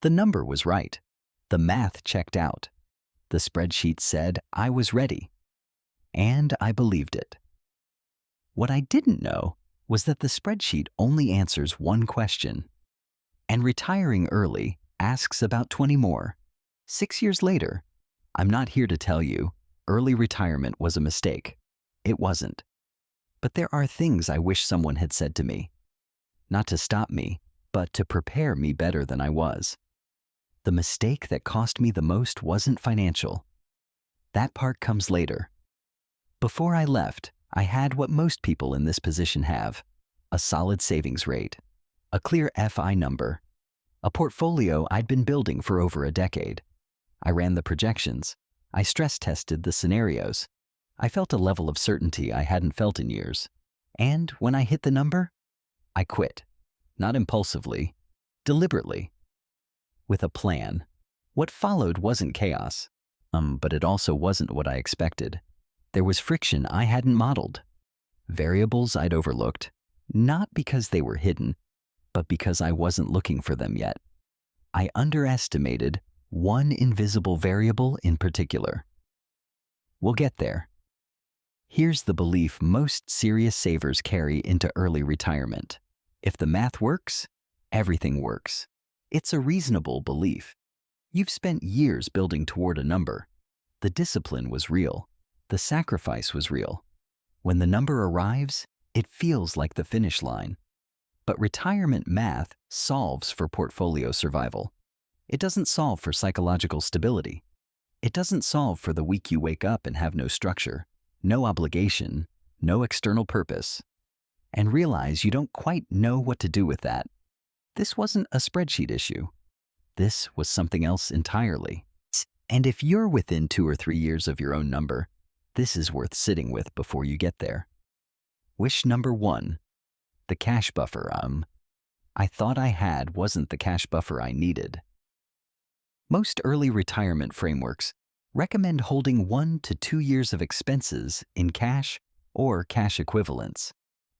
The number was right. The math checked out. The spreadsheet said I was ready. And I believed it. What I didn't know was that the spreadsheet only answers one question. And retiring early asks about 20 more. 6 years later, I'm not here to tell you early retirement was a mistake. It wasn't. But there are things I wish someone had said to me. Not to stop me, but to prepare me better than I was. The mistake that cost me the most wasn't financial. That part comes later. Before I left, I had what most people in this position have: a solid savings rate, a clear FI number, a portfolio I'd been building for over a decade. I ran the projections. I stress tested the scenarios. I felt a level of certainty I hadn't felt in years. And when I hit the number, I quit. Not impulsively, deliberately. With a plan. What followed wasn't chaos, but it also wasn't what I expected. There was friction I hadn't modeled. Variables I'd overlooked, not because they were hidden, but because I wasn't looking for them yet. I underestimated one invisible variable in particular. We'll get there. Here's the belief most serious savers carry into early retirement. If the math works, everything works. It's a reasonable belief. You've spent years building toward a number. The discipline was real. The sacrifice was real. When the number arrives, it feels like the finish line. But retirement math solves for portfolio survival. It doesn't solve for psychological stability. It doesn't solve for the week you wake up and have no structure, no obligation, no external purpose, and realize you don't quite know what to do with that. This wasn't a spreadsheet issue. This was something else entirely. And if you're within 2 or 3 years of your own number, this is worth sitting with before you get there. Wish number 1, the cash buffer I thought I had wasn't the cash buffer I needed. Most early retirement frameworks recommend holding 1 to 2 years of expenses in cash or cash equivalents.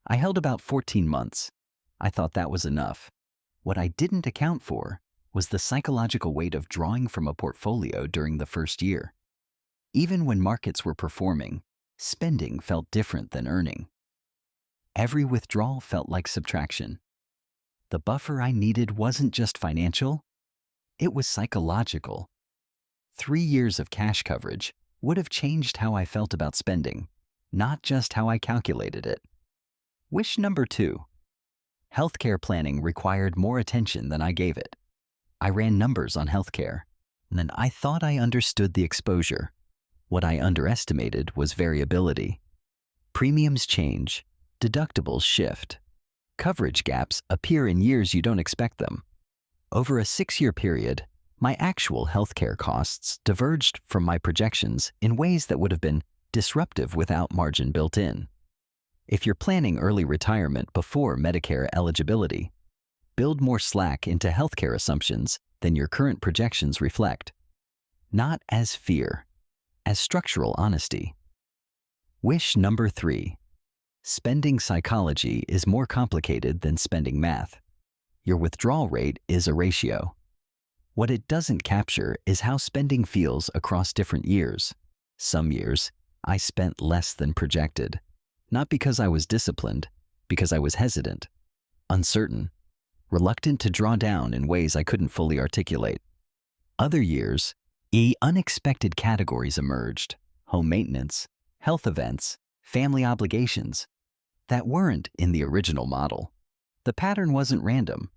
I held about 14 months. I thought that was enough. What I didn't account for was the psychological weight of drawing from a portfolio during the first year. Even when markets were performing, spending felt different than earning. Every withdrawal felt like subtraction. The buffer I needed wasn't just financial, it was psychological. 3 years of cash coverage would have changed how I felt about spending, not just how I calculated it. Wish number 2. Healthcare planning required more attention than I gave it. I ran numbers on healthcare, and then I thought I understood the exposure. What I underestimated was variability. Premiums change, deductibles shift. Coverage gaps appear in years you don't expect them. Over a 6-year period, my actual healthcare costs diverged from my projections in ways that would have been disruptive without margin built in. If you're planning early retirement before Medicare eligibility, build more slack into healthcare assumptions than your current projections reflect. Not as fear, as structural honesty. Wish number 3. Spending psychology is more complicated than spending math. Your withdrawal rate is a ratio. What it doesn't capture is how spending feels across different years. Some years, I spent less than projected. Not because I was disciplined, because I was hesitant, uncertain, reluctant to draw down in ways I couldn't fully articulate. Other years, unexpected categories emerged: home maintenance, health events, family obligations, that weren't in the original model. The pattern wasn't random,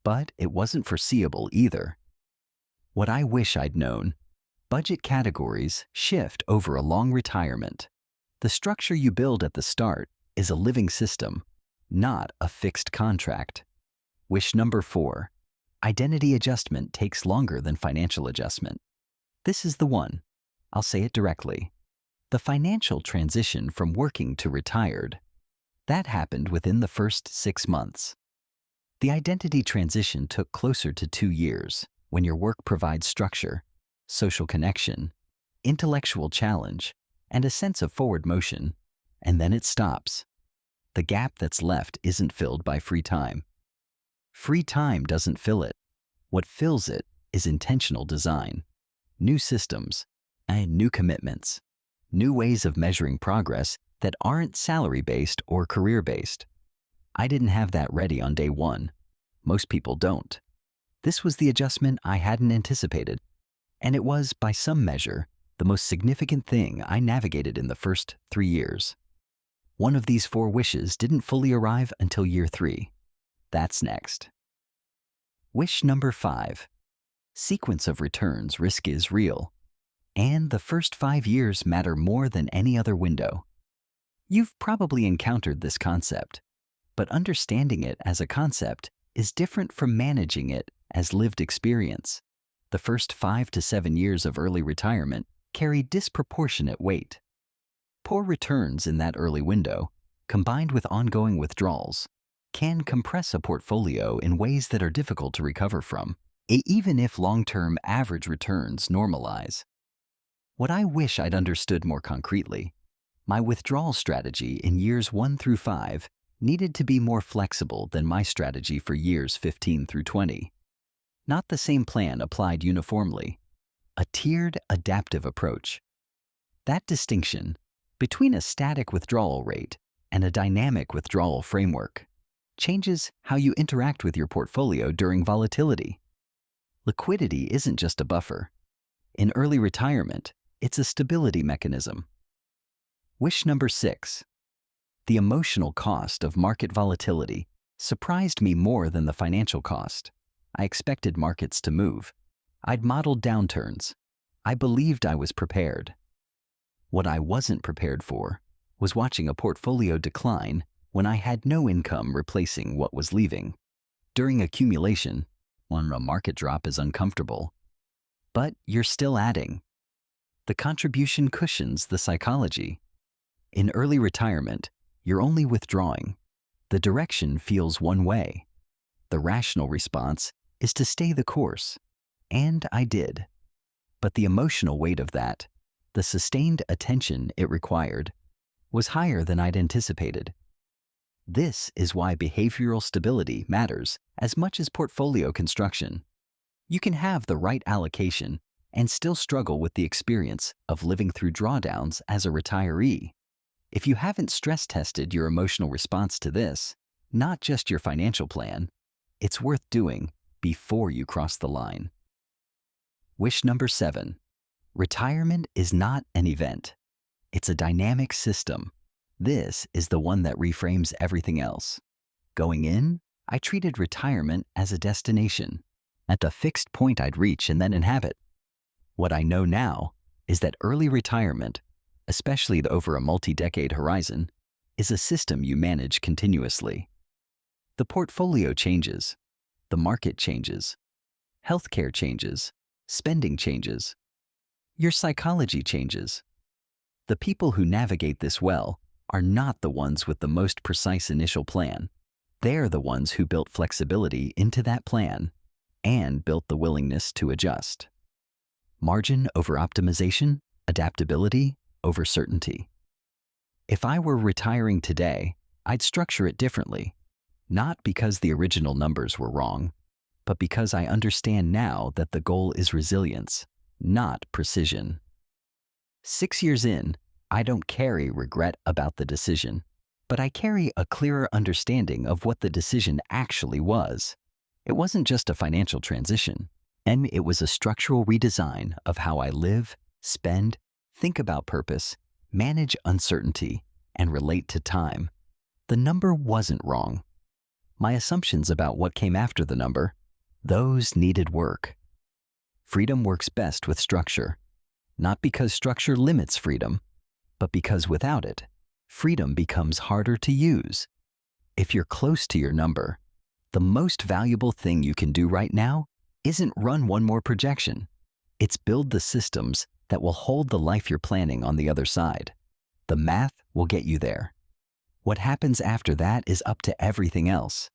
but it wasn't foreseeable either. What I wish I'd known: budget categories shift over a long retirement. The structure you build at the start is a living system, not a fixed contract. Wish number 4. Identity adjustment takes longer than financial adjustment. This is the one. I'll say it directly. The financial transition from working to retired. That happened within the first 6 months. The identity transition took closer to 2 years, when your work provides structure, social connection, intellectual challenge, and a sense of forward motion, and then it stops. The gap that's left isn't filled by free time. Free time doesn't fill it. What fills it is intentional design, new systems, and new commitments, new ways of measuring progress that aren't salary-based or career-based. I didn't have that ready on day one. Most people don't. This was the adjustment I hadn't anticipated, and it was, by some measure, the most significant thing I navigated in the first 3 years. One of these 4 wishes didn't fully arrive until year 3. That's next. Wish number 5. Sequence of returns risk is real, and the first 5 years matter more than any other window. You've probably encountered this concept, but understanding it as a concept is different from managing it as lived experience. The first 5 to 7 years of early retirement carry disproportionate weight. Poor returns in that early window, combined with ongoing withdrawals, can compress a portfolio in ways that are difficult to recover from, even if long-term average returns normalize. What I wish I'd understood more concretely, my withdrawal strategy in years 1 through 5 needed to be more flexible than my strategy for years 15 through 20. Not the same plan applied uniformly, a tiered, adaptive approach. That distinction between a static withdrawal rate and a dynamic withdrawal framework changes how you interact with your portfolio during volatility. Liquidity isn't just a buffer. In early retirement, it's a stability mechanism. Wish number 6. The emotional cost of market volatility surprised me more than the financial cost. I expected markets to move. I'd modeled downturns. I believed I was prepared. What I wasn't prepared for was watching a portfolio decline when I had no income replacing what was leaving. During accumulation, when a market drop is uncomfortable, but you're still adding. The contribution cushions the psychology. In early retirement, you're only withdrawing. The direction feels one way. The rational response is to stay the course, and I did. But the emotional weight of that, the sustained attention it required, was higher than I'd anticipated. This is why behavioral stability matters as much as portfolio construction. You can have the right allocation and still struggle with the experience of living through drawdowns as a retiree. If you haven't stress-tested your emotional response to this, not just your financial plan, it's worth doing before you cross the line. Wish number 7. Retirement is not an event. It's a dynamic system. This is the one that reframes everything else. Going in, I treated retirement as a destination, at the fixed point I'd reach and then inhabit. What I know now is that early retirement, especially over a multi-decade horizon, is a system you manage continuously. The portfolio changes, the market changes, healthcare changes, spending changes. Your psychology changes. The people who navigate this well are not the ones with the most precise initial plan. They're the ones who built flexibility into that plan and built the willingness to adjust. Margin over optimization, adaptability over certainty. If I were retiring today, I'd structure it differently, not because the original numbers were wrong, but because I understand now that the goal is resilience, not precision. 6 years in, I don't carry regret about the decision, but I carry a clearer understanding of what the decision actually was. It wasn't just a financial transition, and it was a structural redesign of how I live, spend, think about purpose, manage uncertainty, and relate to time. The number wasn't wrong. My assumptions about what came after the number, those needed work. Freedom works best with structure, not because structure limits freedom, but because without it, freedom becomes harder to use. If you're close to your number, the most valuable thing you can do right now isn't run one more projection. It's build the systems that will hold the life you're planning on the other side. The math will get you there. What happens after that is up to everything else.